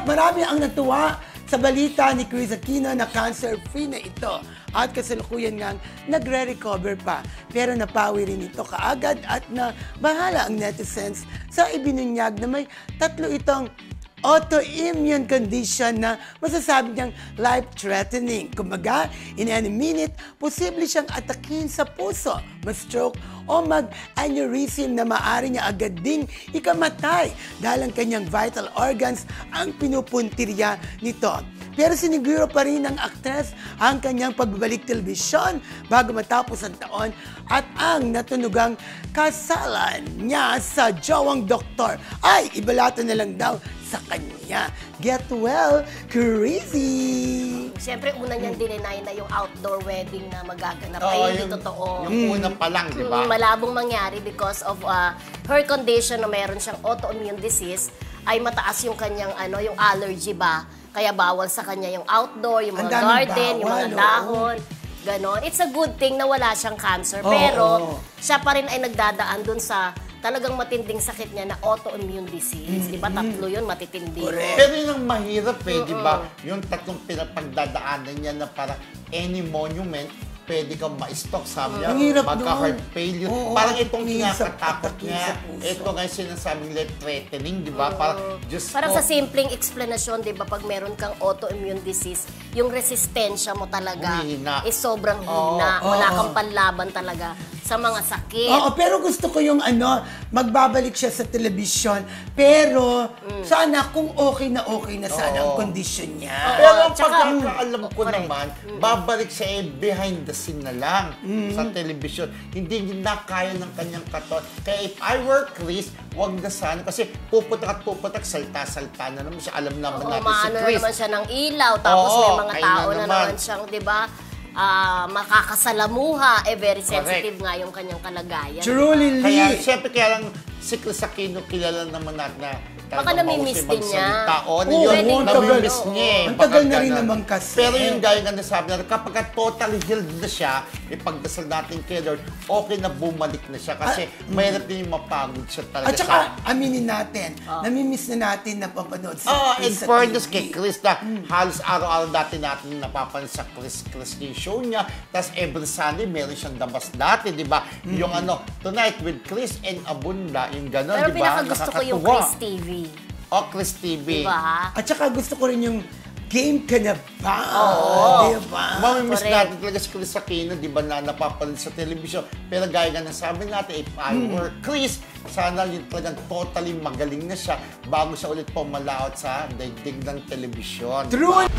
At marami ang natuwa sa balita ni Kris Aquino na cancer-free na ito. At kasalukuyan ngang nagre-recover pa. Pero napawi rin ito kaagad at na bahala ang netizens sa ibinunyag na may 3 itong autoimmune condition na masasabi niyang life-threatening. Kumbaga, in any minute, posible siyang atakin sa puso, ma-stroke o mag-aneurysm na maaari niya agad ding ikamatay dahil ang kanyang vital organs ang pinupuntirya nito. Pero siniguro pa rin ng aktres ang kanyang pagbabalik telebisyon bago matapos ang taon at ang natunugang kasalan niya sa jowang doktor ay ibalato na lang daw sa kanya. Get well, crazy! Siyempre, una niyang dinenay na yung outdoor wedding na magaganap. Oo, Ay, hindi totoo. Yung una pa lang, di ba? Malabong mangyari because of her condition na mayroon siyang autoimmune disease, ay mataas yung kanyang yung allergy ba? Kaya bawal sa kanya yung outdoor, yung mga garden, yung mga dahon. Ganon. It's a good thing na wala siyang cancer. Pero siya pa rin ay nagdadaan dun sa talagang matinding sakit niya na autoimmune disease. Di ba? 3 yun, matitindi. Pero yun ang mahirap di ba? Yung 3 pinapagdadaanan niya na parang any monument, pwede kang ma-stock, sabi niya, magka-heart failure. Parang itong kinakatakot niya. Ito nga yung sinasabing life-threatening, di ba? Parang sa simpleng explanation, di ba, pag meron kang autoimmune disease, yung resistensya mo talaga is sobrang hina. Wala kang panlaban talaga sa mga sakit. Oo, pero gusto ko yung magbabalik siya sa telebisyon. Pero, sana kung okay na sana ang kondisyon niya. Pero ang pagkakaalam ko naman, babalik siya behind the scene na lang sa telebisyon. Hindi na kaya ng kanyang katon. Kaya if I were Kris, wag na sana. Kasi puputak at puputak, salta-salta na naman siya. Alam naman natin si Kris. Naman siya ng ilaw. Tapos may mga tao na naman siyang, di ba, makakasalamuha, very sensitive nga yung kanyang kalagayan. Truly, kaya, siyempre, kaya lang si Kris Aquino kilala naman natin na baka namimiss din niya. Namimiss niya. Ang tagal na rin naman kasi. Pero yung gaya nga nasabi na, kapag totally healed na siya, ipagdasal natin kay Lord, okay na bumalik na siya. Kasi mahirap din yung mapagod siya talaga. At saka, aminin natin, namimiss na natin na papanood si Kris in fairness kay Kris na halos araw-araw natin napapanood sa Kris yung show niya. Tapos every Sunday, meron siyang dabas dati, di ba? Yung Tonight with Kris and Abunda, yung gano'n, di ba? Pero pinakagusto ko yung Kris TV. Kris TV. Diba? At saka gusto ko rin yung Game Ka Na Ba? Diba? Mamimiss natin talaga si Kris Aquino, di ba, na napapanood sa telebisyon. Pero gaya nga nasabi natin, if I were Kris, sana yun talagang totally magaling na siya bago siya ulit pumalaot sa daigdig ng telebisyon. True!